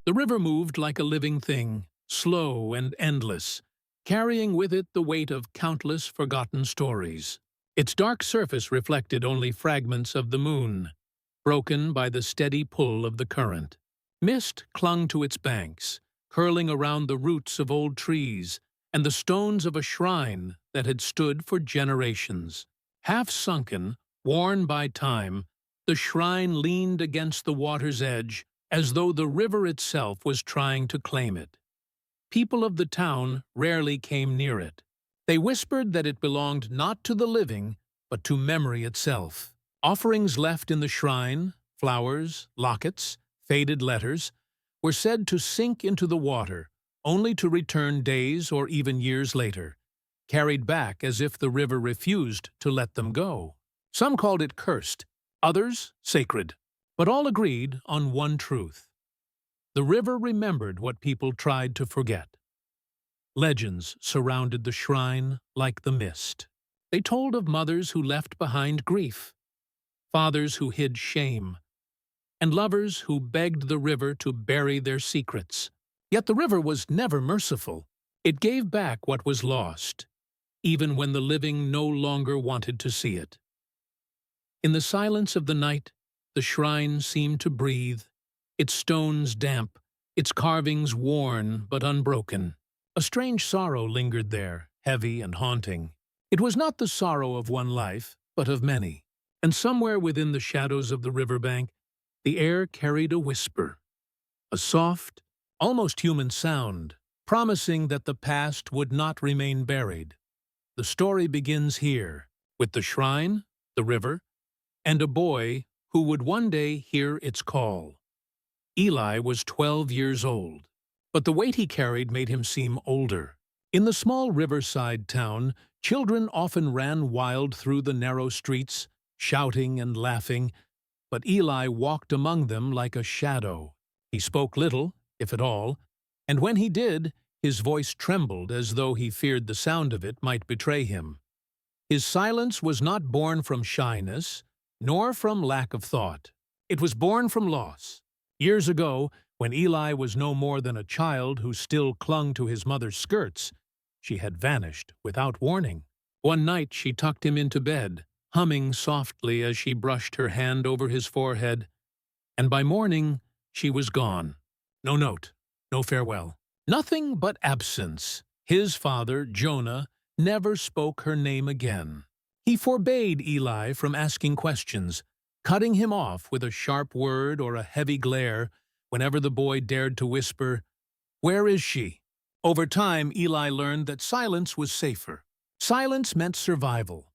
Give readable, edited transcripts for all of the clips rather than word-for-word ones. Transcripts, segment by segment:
The river moved like a living thing, slow and endless, carrying with it the weight of countless forgotten stories. Its dark surface reflected only fragments of the moon, broken by the steady pull of the current. Mist clung to its banks, curling around the roots of old trees and the stones of a shrine that had stood for generations. Half sunken, worn by time, the shrine leaned against the water's edge as though the river itself was trying to claim it. People of the town rarely came near it. They whispered that it belonged not to the living, but to memory itself. Offerings left in the shrine, flowers, lockets, faded letters, were said to sink into the water, only to return days or even years later, carried back as if the river refused to let them go. Some called it cursed, others sacred, but all agreed on one truth. The river remembered what people tried to forget. Legends surrounded the shrine like the mist. They told of mothers who left behind grief, fathers who hid shame, and lovers who begged the river to bury their secrets. Yet the river was never merciful. It gave back what was lost, even when the living no longer wanted to see it. In the silence of the night, the shrine seemed to breathe, its stones damp, its carvings worn but unbroken. A strange sorrow lingered there, heavy and haunting. It was not the sorrow of one life, but of many. And somewhere within the shadows of the riverbank, the air carried a whisper, a soft, almost human sound, promising that the past would not remain buried. The story begins here, with the shrine, the river, and a boy who would one day hear its call. Eli was 12 years old, but the weight he carried made him seem older. In the small riverside town, children often ran wild through the narrow streets, shouting and laughing, but Eli walked among them like a shadow. He spoke little, if at all, and when he did, his voice trembled as though he feared the sound of it might betray him. His silence was not born from shyness, nor from lack of thought. It was born from loss. Years ago, when Eli was no more than a child who still clung to his mother's skirts, she had vanished without warning. One night she tucked him into bed, humming softly as she brushed her hand over his forehead, and by morning she was gone. No note, no farewell. Nothing but absence. His father, Jonah, never spoke her name again. He forbade Eli from asking questions, cutting him off with a sharp word or a heavy glare whenever the boy dared to whisper, "Where is she?" Over time, Eli learned that silence was safer. Silence meant survival.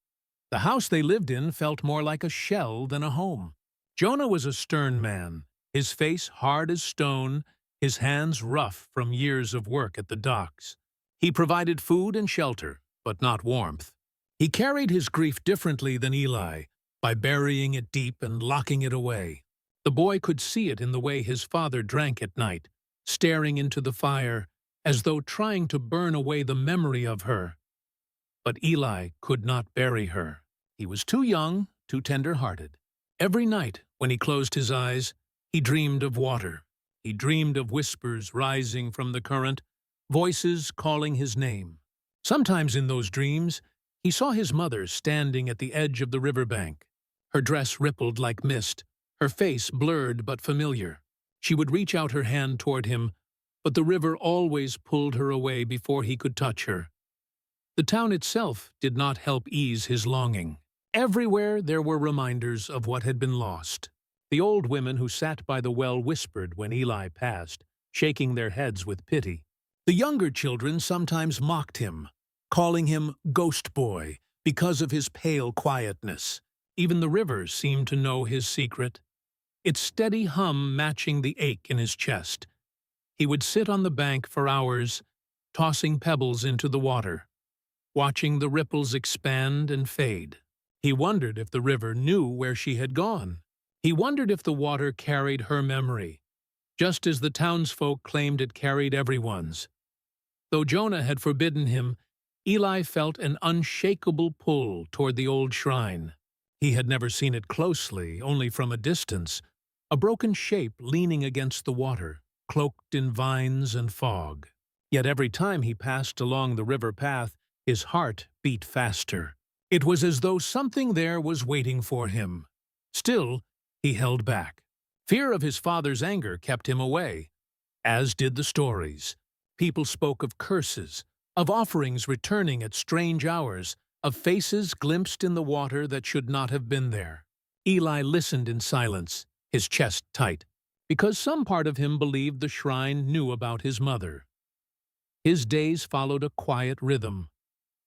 The house they lived in felt more like a shell than a home. Jonah was a stern man, his face hard as stone, his hands rough from years of work at the docks. He provided food and shelter, but not warmth. He carried his grief differently than Eli, by burying it deep and locking it away. The boy could see it in the way his father drank at night, staring into the fire, as though trying to burn away the memory of her. But Eli could not bury her. He was too young, too tender-hearted. Every night, when he closed his eyes, he dreamed of water. He dreamed of whispers rising from the current, voices calling his name. Sometimes in those dreams, he saw his mother standing at the edge of the riverbank. Her dress rippled like mist, her face blurred but familiar. She would reach out her hand toward him, but the river always pulled her away before he could touch her. The town itself did not help ease his longing. Everywhere there were reminders of what had been lost. The old women who sat by the well whispered when Eli passed, shaking their heads with pity. The younger children sometimes mocked him, calling him Ghost Boy because of his pale quietness. Even the river seemed to know his secret, its steady hum matching the ache in his chest. He would sit on the bank for hours, tossing pebbles into the water, watching the ripples expand and fade. He wondered if the river knew where she had gone. He wondered if the water carried her memory, just as the townsfolk claimed it carried everyone's. Though Jonah had forbidden him, Eli felt an unshakable pull toward the old shrine. He had never seen it closely, only from a distance, a broken shape leaning against the water. cloaked in vines and fog. Yet every time he passed along the river path, his heart beat faster. It was as though something there was waiting for him. Still, he held back. Fear of his father's anger kept him away, as did the stories. People spoke of curses, of offerings returning at strange hours, of faces glimpsed in the water that should not have been there. Eli listened in silence, his chest tight, because some part of him believed the shrine knew about his mother. His days followed a quiet rhythm.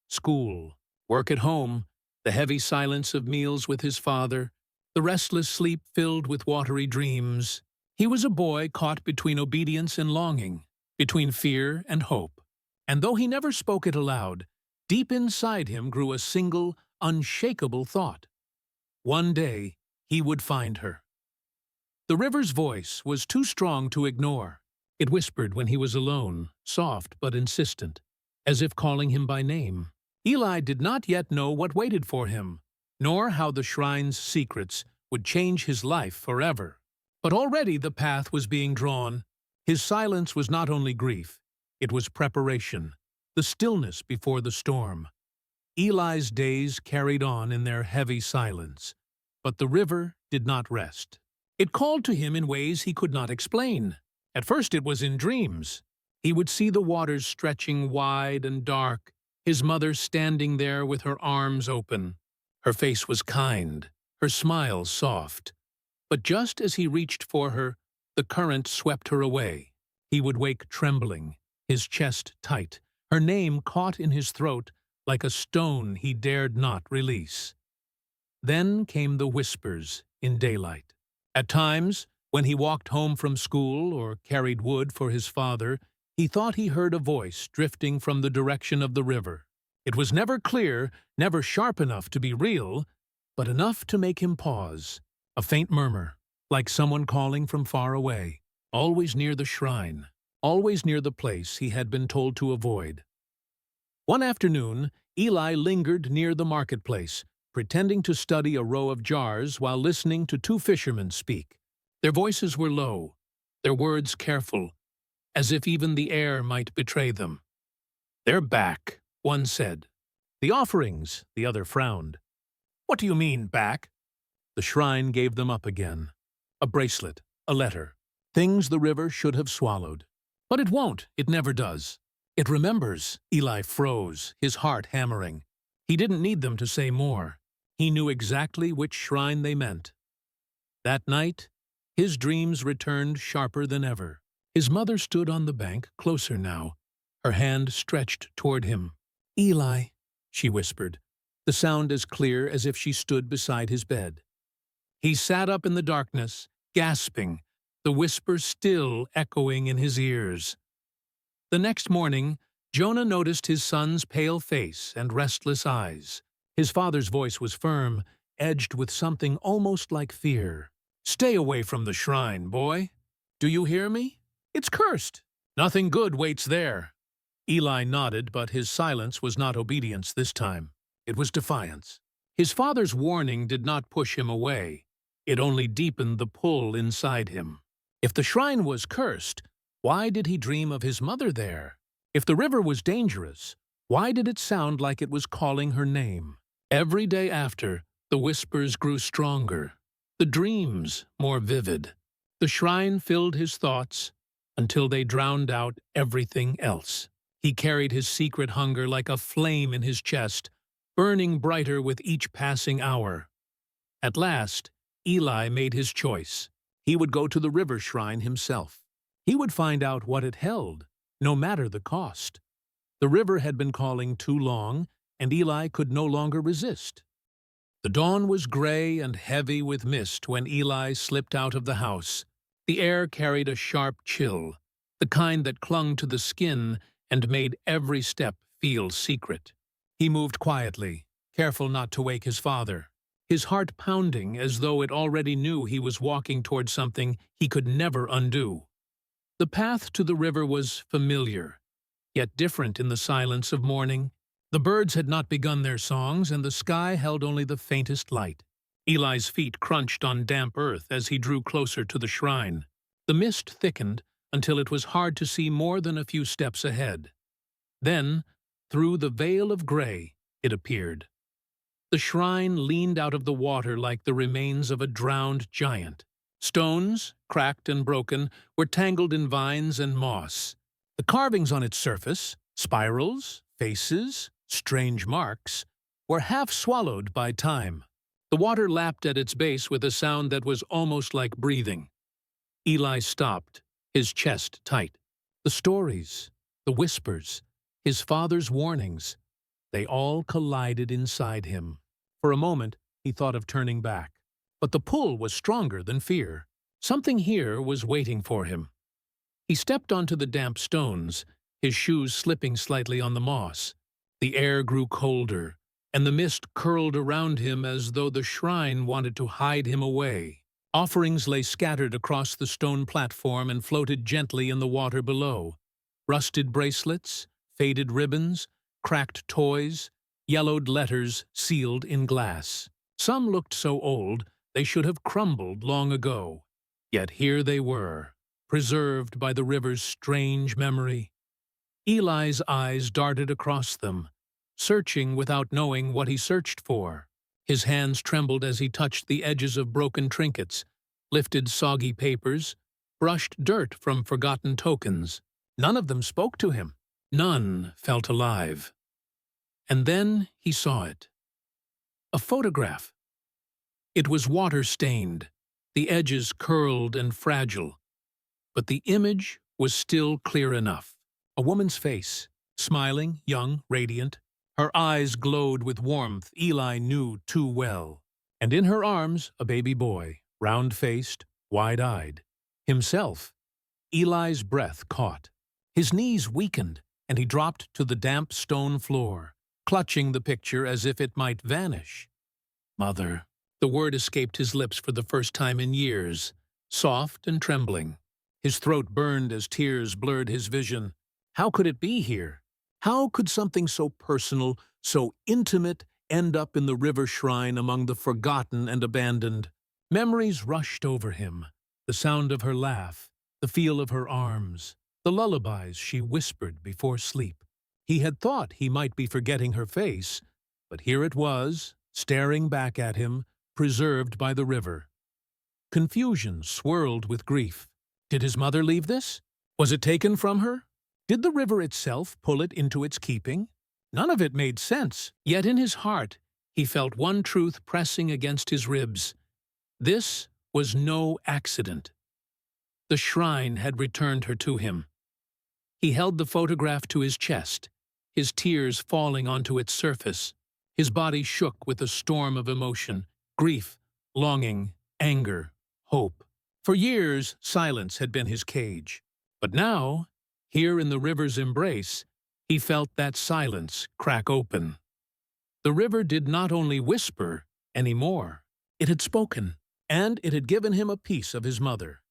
School, work at home, the heavy silence of meals with his father, the restless sleep filled with watery dreams. He was a boy caught between obedience and longing, between fear and hope. And though he never spoke it aloud, deep inside him grew a single, unshakable thought. One day, he would find her. The river's voice was too strong to ignore. It whispered when he was alone, soft but insistent, as if calling him by name. Eli did not yet know what waited for him, nor how the shrine's secrets would change his life forever. But already the path was being drawn. His silence was not only grief, it was preparation, the stillness before the storm. Eli's days carried on in their heavy silence, but the river did not rest. It called to him in ways he could not explain. At first it was in dreams. He would see the waters stretching wide and dark, his mother standing there with her arms open. Her face was kind, her smile soft. But just as he reached for her, the current swept her away. He would wake trembling, his chest tight, her name caught in his throat like a stone he dared not release. Then came the whispers in daylight. At times, when he walked home from school or carried wood for his father, he thought he heard a voice drifting from the direction of the river. It was never clear, never sharp enough to be real, but enough to make him pause. A faint murmur, like someone calling from far away, always near the shrine, always near the place he had been told to avoid. One afternoon, Eli lingered near the marketplace, pretending to study a row of jars while listening to two fishermen speak. Their voices were low, their words careful, as if even the air might betray them. "They're back," one said. "The offerings," the other frowned. "What do you mean, back?" The shrine gave them up again. A bracelet, a letter, things the river should have swallowed. But it won't, it never does. It remembers. Eli froze, his heart hammering. He didn't need them to say more. He knew exactly which shrine they meant. That night, his dreams returned sharper than ever. His mother stood on the bank, closer now, her hand stretched toward him. "Eli," she whispered, the sound as clear as if she stood beside his bed. He sat up in the darkness, gasping, the whisper still echoing in his ears. The next morning, Jonah noticed his son's pale face and restless eyes. His father's voice was firm, edged with something almost like fear. "Stay away from the shrine, boy. Do you hear me? It's cursed. Nothing good waits there." Eli nodded, but his silence was not obedience this time. It was defiance. His father's warning did not push him away. It only deepened the pull inside him. If the shrine was cursed, why did he dream of his mother there? If the river was dangerous, why did it sound like it was calling her name? Every day after, the whispers grew stronger, the dreams more vivid. The shrine filled his thoughts until they drowned out everything else. He carried his secret hunger like a flame in his chest, burning brighter with each passing hour. At last, Eli made his choice. He would go to the river shrine himself. He would find out what it held, no matter the cost. The river had been calling too long, and Eli could no longer resist. The dawn was gray and heavy with mist when Eli slipped out of the house. The air carried a sharp chill, the kind that clung to the skin and made every step feel secret. He moved quietly, careful not to wake his father, his heart pounding as though it already knew he was walking toward something he could never undo. The path to the river was familiar, yet different in the silence of morning. The birds had not begun their songs, and the sky held only the faintest light. Eli's feet crunched on damp earth as he drew closer to the shrine. The mist thickened, until it was hard to see more than a few steps ahead. Then, through the veil of gray, it appeared. The shrine leaned out of the water like the remains of a drowned giant. Stones, cracked and broken, were tangled in vines and moss. The carvings on its surface, spirals, faces, strange marks, were half swallowed by time. The water lapped at its base with a sound that was almost like breathing. Eli stopped, his chest tight. The stories, the whispers, his father's warnings, they all collided inside him. For a moment, he thought of turning back. But the pull was stronger than fear. Something here was waiting for him. He stepped onto the damp stones, his shoes slipping slightly on the moss. The air grew colder, and the mist curled around him as though the shrine wanted to hide him away. Offerings lay scattered across the stone platform and floated gently in the water below. Rusted bracelets, faded ribbons, cracked toys, yellowed letters sealed in glass. Some looked so old they should have crumbled long ago. Yet here they were, preserved by the river's strange memory. Eli's eyes darted across them, searching without knowing what he searched for. His hands trembled as he touched the edges of broken trinkets, lifted soggy papers, brushed dirt from forgotten tokens. None of them spoke to him. None felt alive. And then he saw it. A photograph. It was water-stained, the edges curled and fragile. But the image was still clear enough. A woman's face, smiling, young, radiant. Her eyes glowed with warmth Eli knew too well. And in her arms, a baby boy, round-faced, wide-eyed. Himself. Eli's breath caught. His knees weakened, and he dropped to the damp stone floor, clutching the picture as if it might vanish. Mother. The word escaped his lips for the first time in years, soft and trembling. His throat burned as tears blurred his vision. How could it be here? How could something so personal, so intimate, end up in the river shrine among the forgotten and abandoned? Memories rushed over him, the sound of her laugh, the feel of her arms, the lullabies she whispered before sleep. He had thought he might be forgetting her face, but here it was, staring back at him, preserved by the river. Confusion swirled with grief. Did his mother leave this? Was it taken from her? Did the river itself pull it into its keeping? None of it made sense, yet in his heart he felt one truth pressing against his ribs. This was no accident. The shrine had returned her to him. He held the photograph to his chest, his tears falling onto its surface. His body shook with a storm of emotion. Grief, longing, anger, hope. For years, silence had been his cage. But now, here in the river's embrace, he felt that silence crack open. The river did not only whisper anymore. It had spoken, and it had given him a piece of his mother.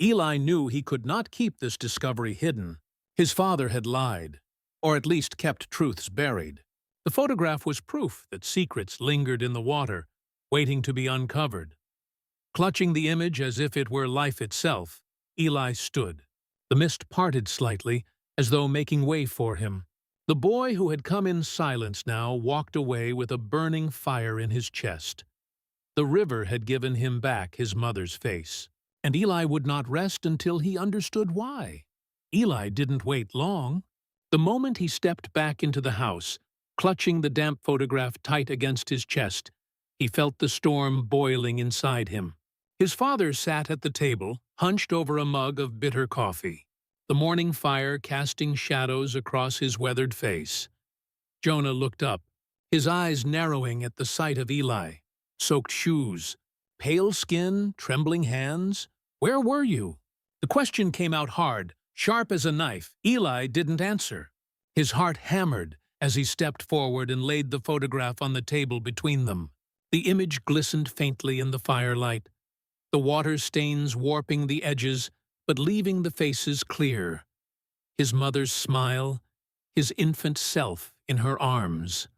Eli knew he could not keep this discovery hidden. His father had lied, or at least kept truths buried. The photograph was proof that secrets lingered in the water, waiting to be uncovered. Clutching the image as if it were life itself, Eli stood. The mist parted slightly, as though making way for him. The boy who had come in silence now walked away with a burning fire in his chest. The river had given him back his mother's face, and Eli would not rest until he understood why. Eli didn't wait long. The moment he stepped back into the house, clutching the damp photograph tight against his chest, he felt the storm boiling inside him. His father sat at the table, hunched over a mug of bitter coffee, the morning fire casting shadows across his weathered face. Jonah looked up, his eyes narrowing at the sight of Eli. Soaked shoes, pale skin, trembling hands. Where were you? The question came out hard, sharp as a knife. Eli didn't answer. His heart hammered as he stepped forward and laid the photograph on the table between them. The image glistened faintly in the firelight, the water stains warping the edges but leaving the faces clear. His mother's smile, his infant self in her arms.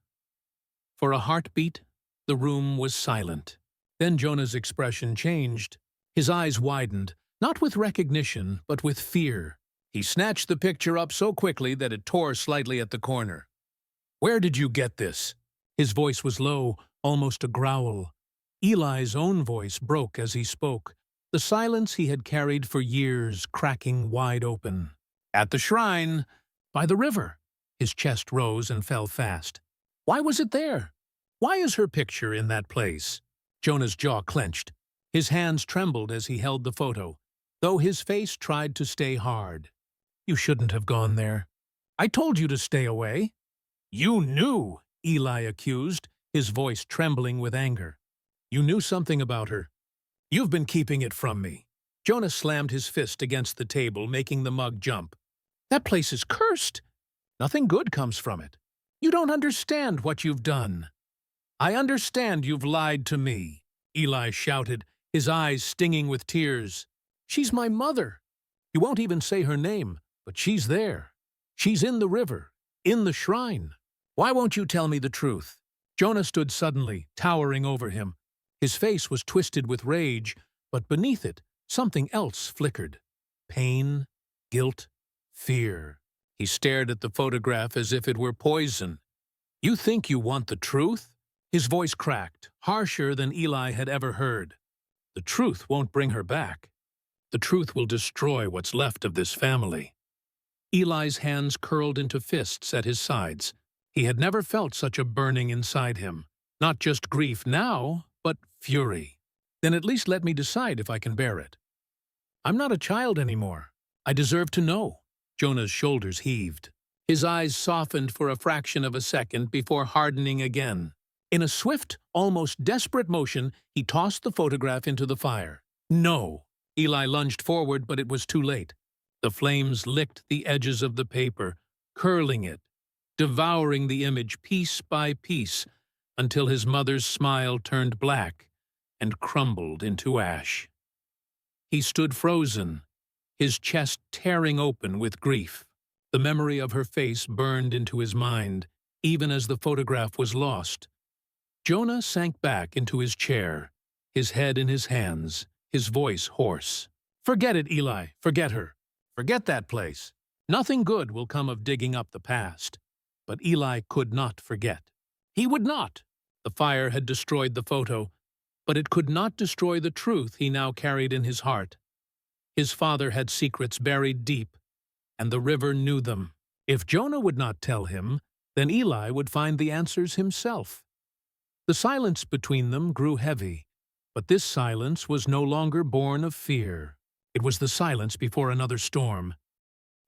For a heartbeat, the room was silent. Then Jonah's expression changed. His eyes widened, Not with recognition, but with fear. He snatched the picture up so quickly that it tore slightly at the corner. "Where did you get this?" His voice was low, almost a growl. Eli's own voice broke as he spoke, the silence he had carried for years cracking wide open. "At the shrine, by the river." His chest rose and fell fast. "Why was it there? Why is her picture in that place?" Jonah's jaw clenched. His hands trembled as he held the photo, though his face tried to stay hard. "You shouldn't have gone there. I told you to stay away." "You knew," Eli accused, his voice trembling with anger. "You knew something about her. You've been keeping it from me." Jonah slammed his fist against the table, making the mug jump. "That place is cursed. Nothing good comes from it. You don't understand what you've done." "I understand you've lied to me," Eli shouted, his eyes stinging with tears. "She's my mother. You won't even say her name, but she's there. She's in the river, in the shrine. Why won't you tell me the truth?" Jonah stood suddenly, towering over him. His face was twisted with rage, but beneath it, something else flickered. Pain, guilt, fear. He stared at the photograph as if it were poison. "You think you want the truth?" His voice cracked, harsher than Eli had ever heard. "The truth won't bring her back. The truth will destroy what's left of this family." Eli's hands curled into fists at his sides. He had never felt such a burning inside him. Not just grief now, but fury. "Then at least let me decide if I can bear it. I'm not a child anymore. I deserve to know." Jonah's shoulders heaved. His eyes softened for a fraction of a second before hardening again. In a swift, almost desperate motion, he tossed the photograph into the fire. "No!" Eli lunged forward, but it was too late. The flames licked the edges of the paper, curling it, devouring the image piece by piece, until his mother's smile turned black and crumbled into ash. He stood frozen, his chest tearing open with grief. The memory of her face burned into his mind, even as the photograph was lost. Jonah sank back into his chair, his head in his hands, his voice hoarse. "Forget it, Eli. Forget her. Forget that place. Nothing good will come of digging up the past." But Eli could not forget. He would not. The fire had destroyed the photo, but it could not destroy the truth he now carried in his heart. His father had secrets buried deep, and the river knew them. If Jonah would not tell him, then Eli would find the answers himself. The silence between them grew heavy, but this silence was no longer born of fear. It was the silence before another storm.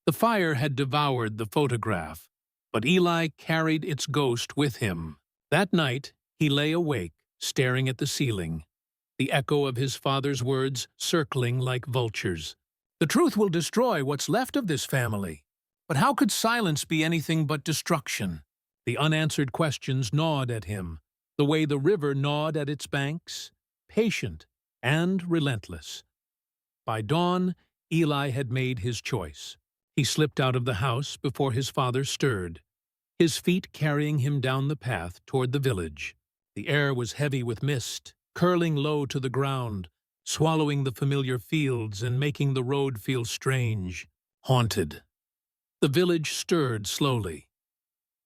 The fire had devoured the photograph, but Eli carried its ghost with him. That night, he lay awake, staring at the ceiling, the echo of his father's words circling like vultures. "The truth will destroy what's left of this family." But how could silence be anything but destruction? The unanswered questions gnawed at him, the way the river gnawed at its banks, patient and relentless. By dawn, Eli had made his choice. He slipped out of the house before his father stirred, his feet carrying him down the path toward the village. The air was heavy with mist, curling low to the ground, swallowing the familiar fields and making the road feel strange, haunted. The village stirred slowly,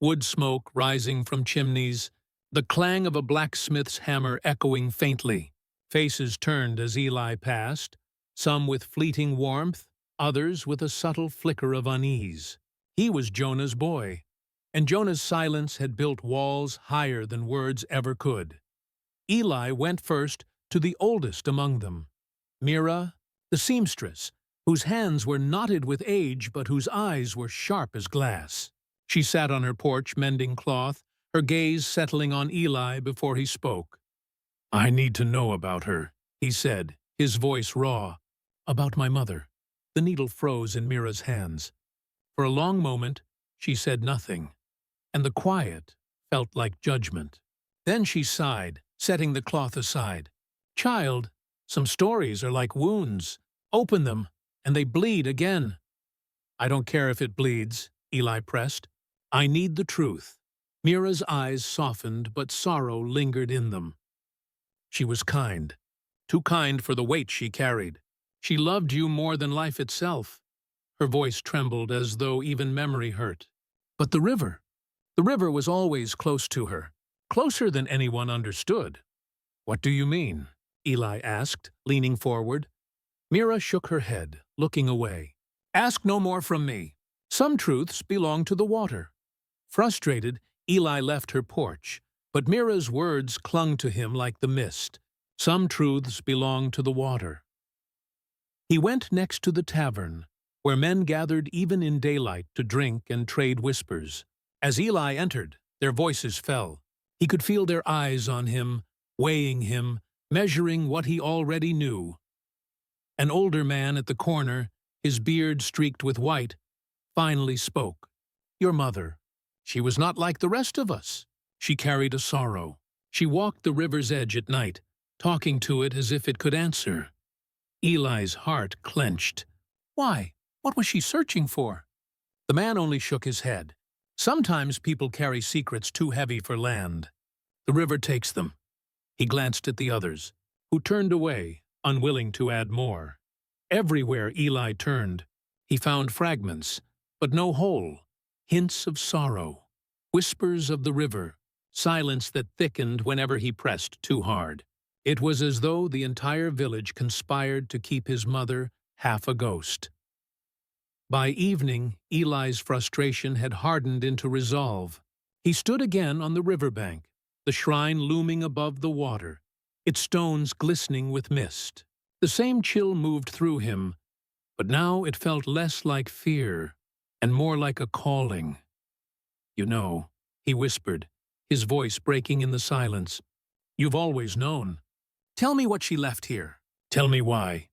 wood smoke rising from chimneys, the clang of a blacksmith's hammer echoing faintly. Faces turned as Eli passed, some with fleeting warmth, others with a subtle flicker of unease. He was Jonah's boy, and Jonah's silence had built walls higher than words ever could. Eli went first to the oldest among them, Mira, the seamstress, whose hands were knotted with age but whose eyes were sharp as glass. She sat on her porch mending cloth, her gaze settling on Eli before he spoke. "I need to know about her," he said, his voice raw. "About my mother." The needle froze in Mira's hands. For a long moment, she said nothing, and the quiet felt like judgment. Then she sighed, setting the cloth aside. "Child, some stories are like wounds. Open them, and they bleed again." "I don't care if it bleeds," Eli pressed. "I need the truth." Mira's eyes softened, but sorrow lingered in them. She was kind, too kind for the weight she carried. She loved you more than life itself. Her voice trembled as though even memory hurt. But the river was always close to her, closer than anyone understood. What do you mean? Eli asked, leaning forward. Mira shook her head, looking away. Ask no more from me. Some truths belong to the water. Frustrated, Eli left her porch, but Mira's words clung to him like the mist. Some truths belong to the water. He went next to the tavern, where men gathered even in daylight to drink and trade whispers. As Eli entered, their voices fell. He could feel their eyes on him, weighing him, measuring what he already knew. An older man at the corner, his beard streaked with white, finally spoke. Your mother. She was not like the rest of us. She carried a sorrow. She walked the river's edge at night, talking to it as if it could answer. Eli's heart clenched. Why? What was she searching for? The man only shook his head. Sometimes people carry secrets too heavy for land. The river takes them. He glanced at the others, who turned away, unwilling to add more. Everywhere Eli turned, he found fragments, but no whole. Hints of sorrow, whispers of the river, silence that thickened whenever he pressed too hard. It was as though the entire village conspired to keep his mother half a ghost. By evening, Eli's frustration had hardened into resolve. He stood again on the riverbank, the shrine looming above the water, its stones glistening with mist. The same chill moved through him, but now it felt less like fear and more like a calling. You know, he whispered, his voice breaking in the silence. You've always known. Tell me what she left here. Tell me why.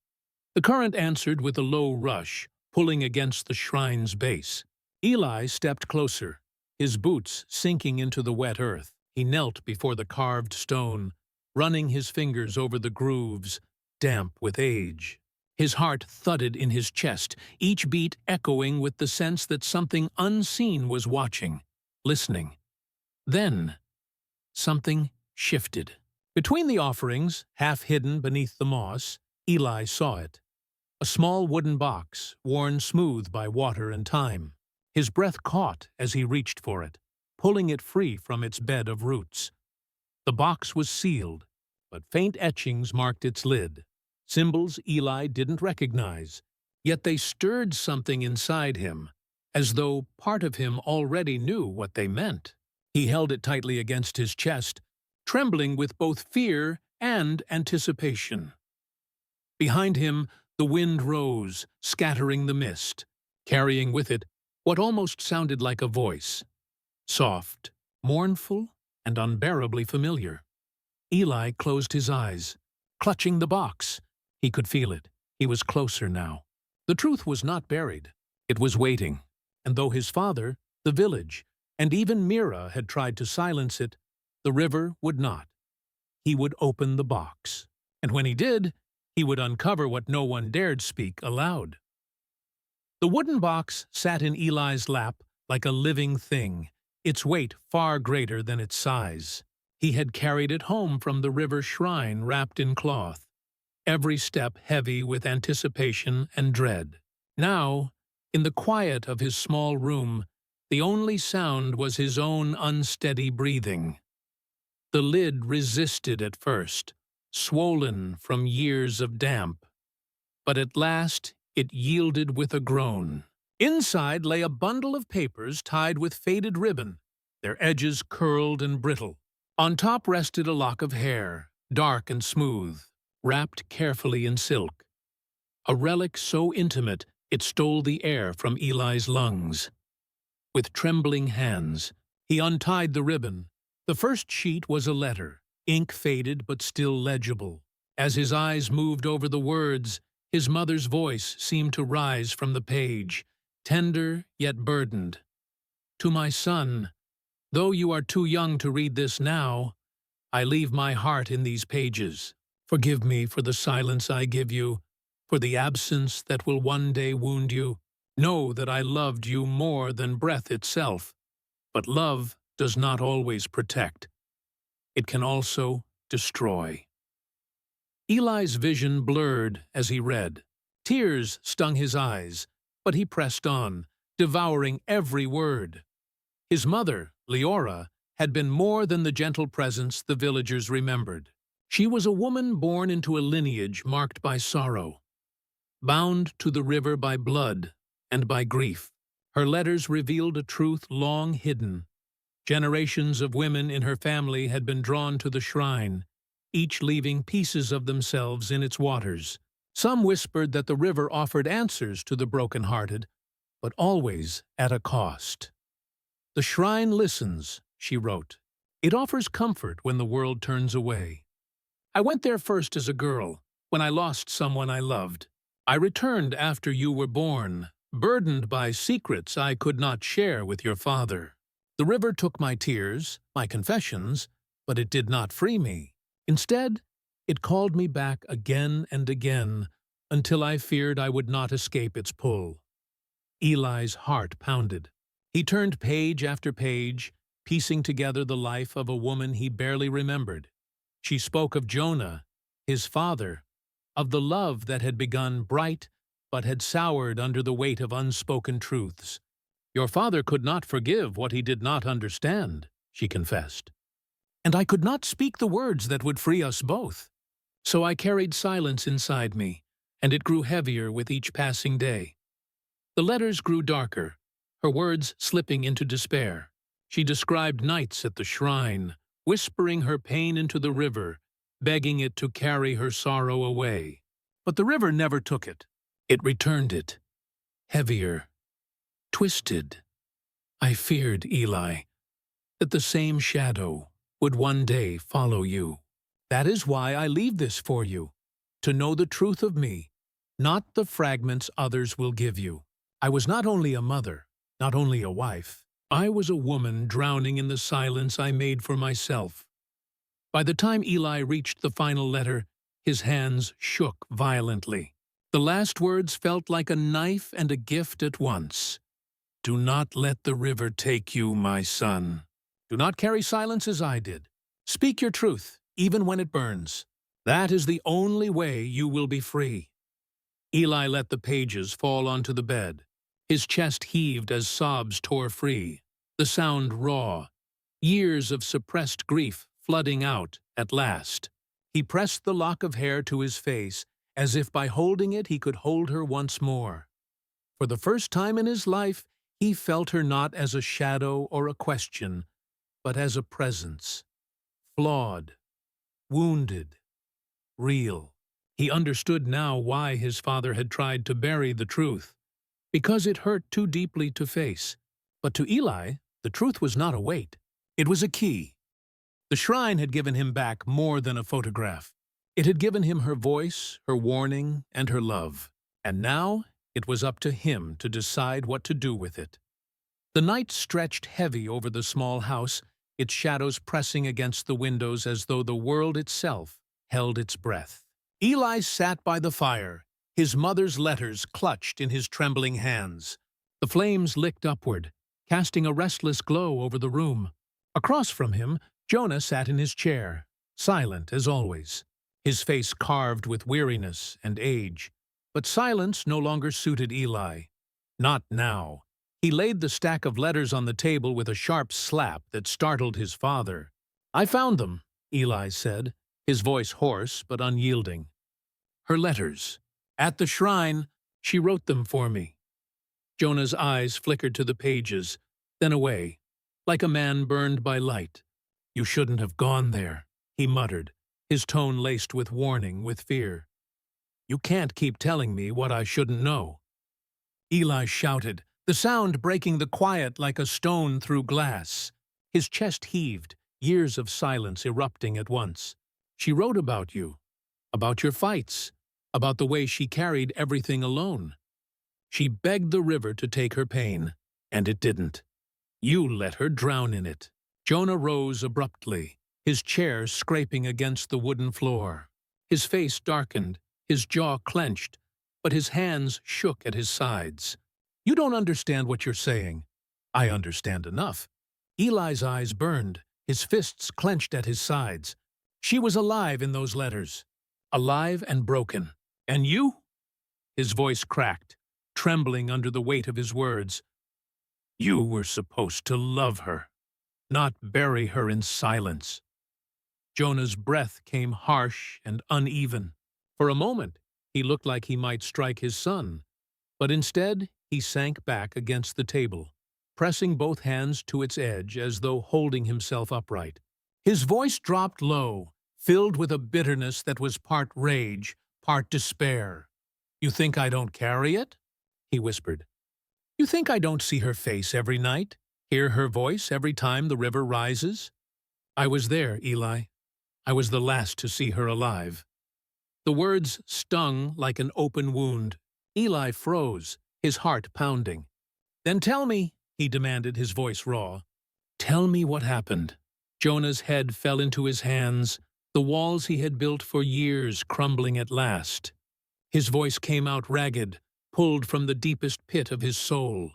The current answered with a low rush, pulling against the shrine's base. Eli stepped closer, his boots sinking into the wet earth. He knelt before the carved stone, running his fingers over the grooves, damp with age. His heart thudded in his chest, each beat echoing with the sense that something unseen was watching, listening. Then, something shifted. Between the offerings, half hidden beneath the moss, Eli saw it. A small wooden box, worn smooth by water and time. His breath caught as he reached for it, pulling it free from its bed of roots. The box was sealed, but faint etchings marked its lid. Symbols Eli didn't recognize, yet they stirred something inside him, as though part of him already knew what they meant. He held it tightly against his chest, trembling with both fear and anticipation. Behind him, the wind rose, scattering the mist, carrying with it what almost sounded like a voice. Soft, mournful, and unbearably familiar. Eli closed his eyes, clutching the box. He could feel it. He was closer now. The truth was not buried. It was waiting. And though his father, the village, and even Mira had tried to silence it, the river would not. He would open the box. And when he did, he would uncover what no one dared speak aloud. The wooden box sat in Eli's lap like a living thing, its weight far greater than its size. He had carried it home from the river shrine wrapped in cloth, every step heavy with anticipation and dread. Now, in the quiet of his small room, the only sound was his own unsteady breathing. The lid resisted at first, swollen from years of damp, but at last it yielded with a groan. Inside lay a bundle of papers tied with faded ribbon, their edges curled and brittle. On top rested a lock of hair, dark and smooth, wrapped carefully in silk. A relic so intimate it stole the air from Eli's lungs. With trembling hands, he untied the ribbon. The first sheet was a letter, ink faded but still legible. As his eyes moved over the words, his mother's voice seemed to rise from the page, tender yet burdened. To my son, though you are too young to read this now, I leave my heart in these pages. Forgive me for the silence I give you, for the absence that will one day wound you. Know that I loved you more than breath itself, but love does not always protect. It can also destroy. Eli's vision blurred as he read. Tears stung his eyes, but he pressed on, devouring every word. His mother, Leora, had been more than the gentle presence the villagers remembered. She was a woman born into a lineage marked by sorrow, bound to the river by blood and by grief. Her letters revealed a truth long hidden. Generations of women in her family had been drawn to the shrine, each leaving pieces of themselves in its waters. Some whispered that the river offered answers to the broken-hearted, but always at a cost. "The shrine listens," she wrote. "It offers comfort when the world turns away. I went there first as a girl, when I lost someone I loved. I returned after you were born, burdened by secrets I could not share with your father. The river took my tears, my confessions, but it did not free me. Instead, it called me back again and again, until I feared I would not escape its pull." Eli's heart pounded. He turned page after page, piecing together the life of a woman he barely remembered. She spoke of Jonah, his father, of the love that had begun bright but had soured under the weight of unspoken truths. "Your father could not forgive what he did not understand," she confessed. "And I could not speak the words that would free us both. So I carried silence inside me, and it grew heavier with each passing day." The letters grew darker, her words slipping into despair. She described nights at the shrine, whispering her pain into the river, begging it to carry her sorrow away. But the river never took it. It returned it, heavier, twisted. "I feared, Eli, that the same shadow would one day follow you. That is why I leave this for you, to know the truth of me, not the fragments others will give you. I was not only a mother, not only a wife. I was a woman drowning in the silence I made for myself." By the time Eli reached the final letter, his hands shook violently. The last words felt like a knife and a gift at once. "Do not let the river take you, my son. Do not carry silence as I did. Speak your truth, even when it burns. That is the only way you will be free." Eli let the pages fall onto the bed. His chest heaved as sobs tore free, the sound raw, years of suppressed grief flooding out at last. He pressed the lock of hair to his face, as if by holding it he could hold her once more. For the first time in his life, he felt her not as a shadow or a question, but as a presence. Flawed, wounded, real. He understood now why his father had tried to bury the truth, because it hurt too deeply to face. But to Eli, the truth was not a weight. It was a key. The shrine had given him back more than a photograph. It had given him her voice, her warning, and her love. And now it was up to him to decide what to do with it. The night stretched heavy over the small house, its shadows pressing against the windows as though the world itself held its breath. Eli sat by the fire, his mother's letters clutched in his trembling hands. The flames licked upward, casting a restless glow over the room. Across from him, Jonah sat in his chair, silent as always, his face carved with weariness and age. But silence no longer suited Eli. Not now. He laid the stack of letters on the table with a sharp slap that startled his father. "I found them," Eli said, his voice hoarse but unyielding. "Her letters. At the shrine, she wrote them for me." Jonah's eyes flickered to the pages, then away, like a man burned by light. "You shouldn't have gone there," he muttered, his tone laced with warning, with fear. "You can't keep telling me what I shouldn't know." Eli shouted, the sound breaking the quiet like a stone through glass. His chest heaved, years of silence erupting at once. "She wrote about you, about your fights, about the way she carried everything alone. She begged the river to take her pain, and it didn't. You let her drown in it." Jonah rose abruptly, his chair scraping against the wooden floor. His face darkened, his jaw clenched, but his hands shook at his sides. "You don't understand what you're saying." "I understand enough." Eli's eyes burned, his fists clenched at his sides. "She was alive in those letters. Alive and broken. And you? His voice cracked, trembling under the weight of his words. "You were supposed to love her, not bury her in silence." Jonah's breath came harsh and uneven. For a moment, he looked like he might strike his son, but instead he sank back against the table, pressing both hands to its edge as though holding himself upright. His voice dropped low, filled with a bitterness that was part rage, part despair. "You think I don't carry it?" he whispered. "You think I don't see her face every night, hear her voice every time the river rises? I was there, Eli. I was the last to see her alive." The words stung like an open wound. Eli froze, his heart pounding. "Then tell me," he demanded, his voice raw. "Tell me what happened." Jonah's head fell into his hands, the walls he had built for years crumbling at last. His voice came out ragged, pulled from the deepest pit of his soul.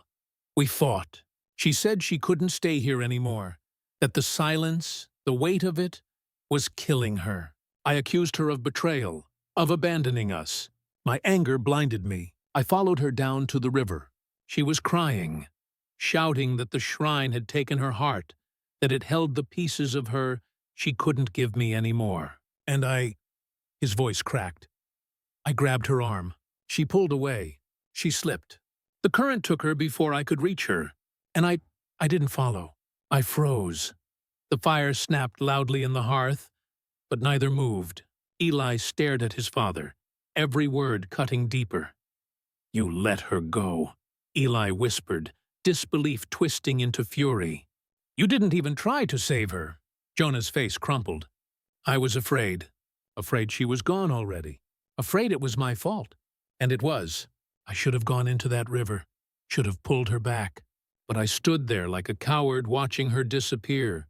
"We fought. She said she couldn't stay here anymore, that the silence, the weight of it, was killing her. I accused her of betrayal, of abandoning us. My anger blinded me. I followed her down to the river. She was crying, shouting that the shrine had taken her heart, that it held the pieces of her she couldn't give me anymore. And his voice cracked. I grabbed her arm. She pulled away. She slipped. The current took her before I could reach her, and I didn't follow. I froze. The fire snapped loudly in the hearth, but neither moved. Eli stared at his father, every word cutting deeper. "You let her go," Eli whispered, disbelief twisting into fury. "You didn't even try to save her." Jonah's face crumpled. "I was afraid. Afraid she was gone already. Afraid it was my fault. And it was. I should have gone into that river, should have pulled her back. But I stood there like a coward watching her disappear."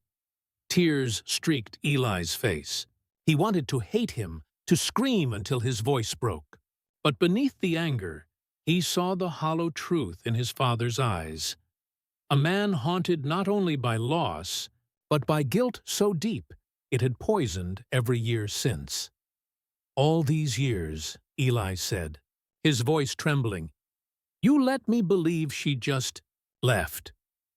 Tears streaked Eli's face. He wanted to hate him, to scream until his voice broke. But beneath the anger, he saw the hollow truth in his father's eyes. A man haunted not only by loss, but by guilt so deep it had poisoned every year since. "All these years," Eli said, his voice trembling, "you let me believe she just left.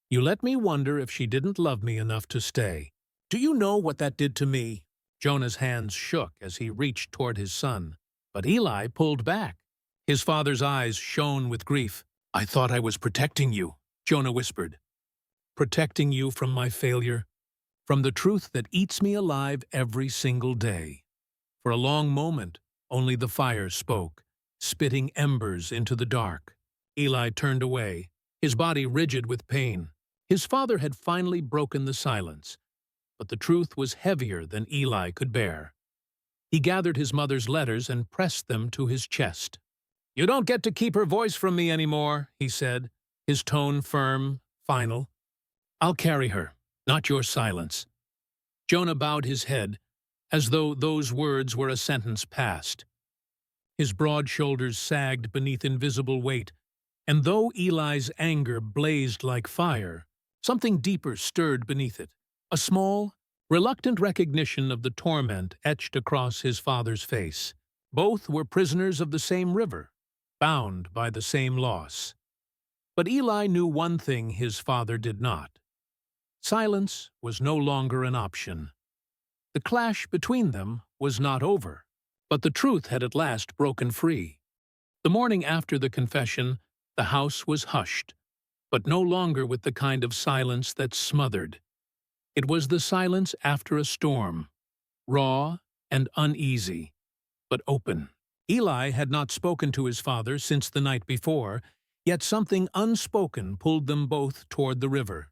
You let me wonder if she didn't love me enough to stay. Do you know what that did to me?" Jonah's hands shook as he reached toward his son, but Eli pulled back. His father's eyes shone with grief. "I thought I was protecting you," Jonah whispered. "Protecting you from my failure, from the truth that eats me alive every single day." For a long moment, only the fire spoke, spitting embers into the dark. Eli turned away, his body rigid with pain. His father had finally broken the silence, but the truth was heavier than Eli could bear. He gathered his mother's letters and pressed them to his chest. "You don't get to keep her voice from me anymore," he said, his tone firm, final. "I'll carry her, not your silence." Jonah bowed his head, as though those words were a sentence passed. His broad shoulders sagged beneath invisible weight, and though Eli's anger blazed like fire, something deeper stirred beneath it. A small, reluctant recognition of the torment etched across his father's face. Both were prisoners of the same river, bound by the same loss. But Eli knew one thing his father did not. Silence was no longer an option. The clash between them was not over, but the truth had at last broken free. The morning after the confession, the house was hushed, but no longer with the kind of silence that smothered. It was the silence after a storm, raw and uneasy, but open. Eli had not spoken to his father since the night before, yet something unspoken pulled them both toward the river.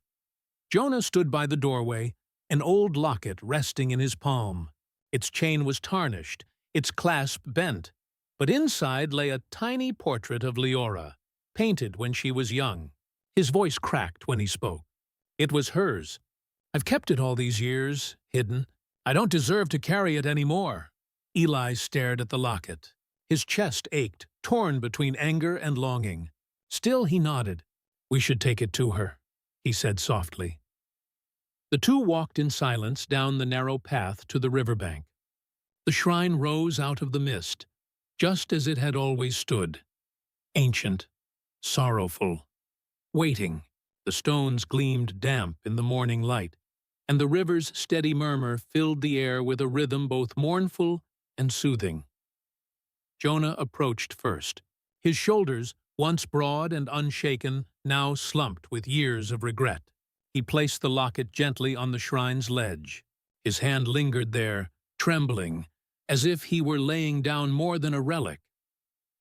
Jonah stood by the doorway, an old locket resting in his palm. Its chain was tarnished, its clasp bent, but inside lay a tiny portrait of Leora, painted when she was young. His voice cracked when he spoke. It was hers. "I've kept it all these years, hidden. I don't deserve to carry it anymore." Eli stared at the locket. His chest ached, torn between anger and longing. Still he nodded. "We should take it to her," he said softly. The two walked in silence down the narrow path to the riverbank. The shrine rose out of the mist, just as it had always stood, ancient, sorrowful, waiting. The stones gleamed damp in the morning light, and the river's steady murmur filled the air with a rhythm both mournful and soothing. Jonah approached first. His shoulders, once broad and unshaken, now slumped with years of regret. He placed the locket gently on the shrine's ledge. His hand lingered there, trembling, as if he were laying down more than a relic,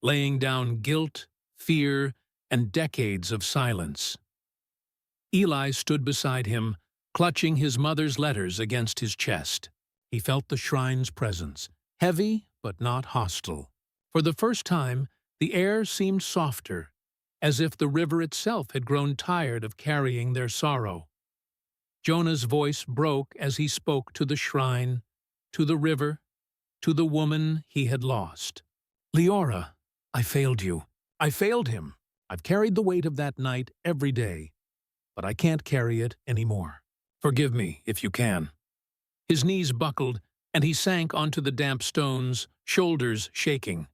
laying down guilt, fear, and decades of silence. Eli stood beside him, clutching his mother's letters against his chest. He felt the shrine's presence, heavy but not hostile. For the first time, the air seemed softer, as if the river itself had grown tired of carrying their sorrow. Jonah's voice broke as he spoke to the shrine, to the river, to the woman he had lost. "Leora, I failed you. I failed him. I've carried the weight of that night every day, but I can't carry it anymore. Forgive me if you can." His knees buckled, and he sank onto the damp stones, shoulders shaking.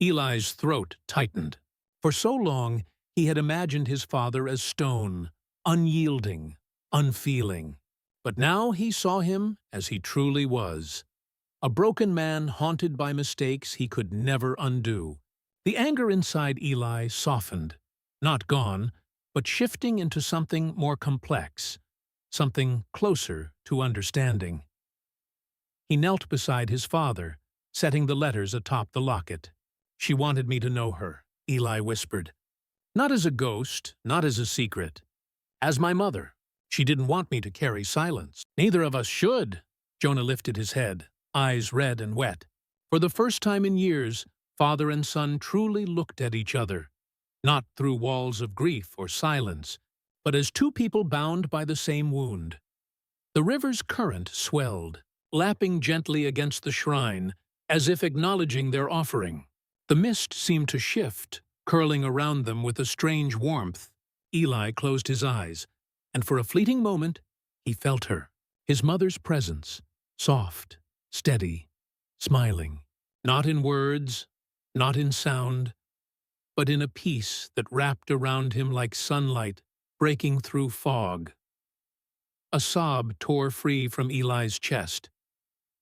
Eli's throat tightened. For so long, he had imagined his father as stone, unyielding, unfeeling. But now he saw him as he truly was. A broken man haunted by mistakes he could never undo. The anger inside Eli softened, not gone, but shifting into something more complex, something closer to understanding. He knelt beside his father, setting the letters atop the locket. "She wanted me to know her," Eli whispered. "Not as a ghost, not as a secret. As my mother. She didn't want me to carry silence. Neither of us should." Jonah lifted his head, eyes red and wet. For the first time in years, father and son truly looked at each other, not through walls of grief or silence, but as two people bound by the same wound. The river's current swelled, lapping gently against the shrine, as if acknowledging their offering. The mist seemed to shift, curling around them with a strange warmth. Eli closed his eyes, and for a fleeting moment, he felt her, his mother's presence, soft, steady, smiling, not in words, not in sound, but in a peace that wrapped around him like sunlight breaking through fog. A sob tore free from Eli's chest,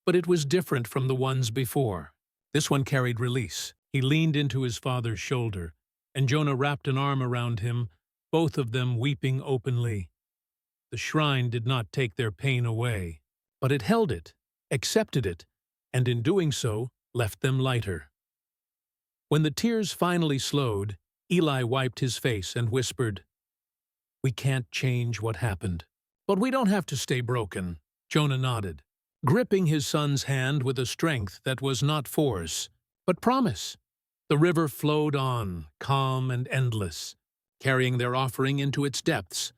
but it was different from the ones before. This one carried release. He leaned into his father's shoulder, and Jonah wrapped an arm around him, both of them weeping openly. The shrine did not take their pain away, but it held it, accepted it, and in doing so, left them lighter. When the tears finally slowed, Eli wiped his face and whispered, "We can't change what happened, but we don't have to stay broken." Jonah nodded, gripping his son's hand with a strength that was not force, but promise. The river flowed on, calm and endless, carrying their offering into its depths,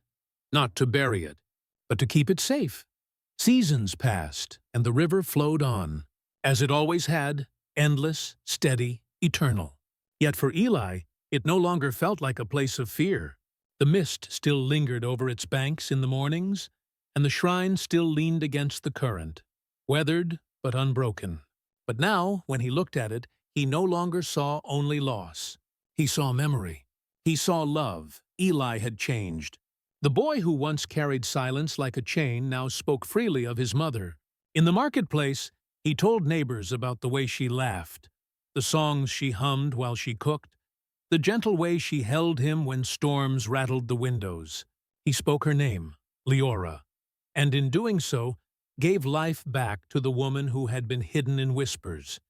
not to bury it, but to keep it safe. Seasons passed, and the river flowed on, as it always had, endless, steady, eternal. Yet for Eli, it no longer felt like a place of fear. The mist still lingered over its banks in the mornings, and the shrine still leaned against the current, weathered but unbroken. But now, when he looked at it, he no longer saw only loss. He saw memory. He saw love. Eli had changed. The boy who once carried silence like a chain now spoke freely of his mother. In the marketplace, he told neighbors about the way she laughed, the songs she hummed while she cooked, the gentle way she held him when storms rattled the windows. He spoke her name, Leora, and in doing so, gave life back to the woman who had been hidden in whispers.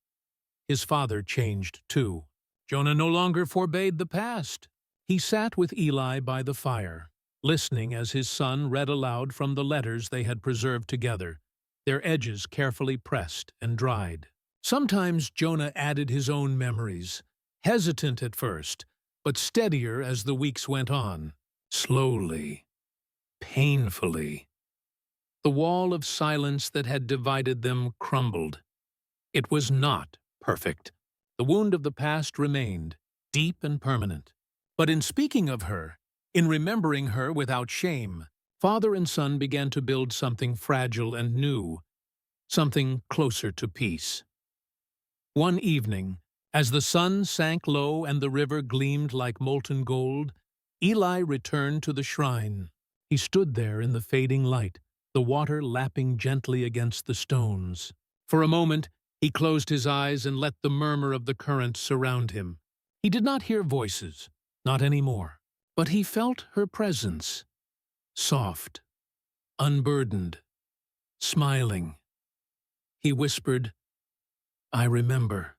His father changed too. Jonah no longer forbade the past. He sat with Eli by the fire, listening as his son read aloud from the letters they had preserved together, their edges carefully pressed and dried. Sometimes Jonah added his own memories, hesitant at first, but steadier as the weeks went on. Slowly, painfully, the wall of silence that had divided them crumbled. It was not perfect. The wound of the past remained, deep and permanent. But in speaking of her, in remembering her without shame, father and son began to build something fragile and new, something closer to peace. One evening, As the sun sank low and the river gleamed like molten gold, Eli returned to the shrine. He stood there in the fading light, the water lapping gently against the stones. For a moment, he closed his eyes and let the murmur of the current surround him. He did not hear voices, not anymore, but he felt her presence, soft, unburdened, smiling. He whispered, "I remember."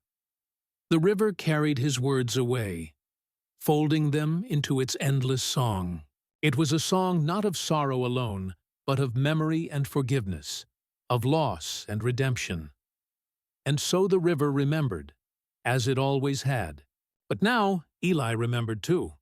The river carried his words away, folding them into its endless song. It was a song not of sorrow alone, but of memory and forgiveness, of loss and redemption. And so the river remembered, as it always had. But now Eli remembered too.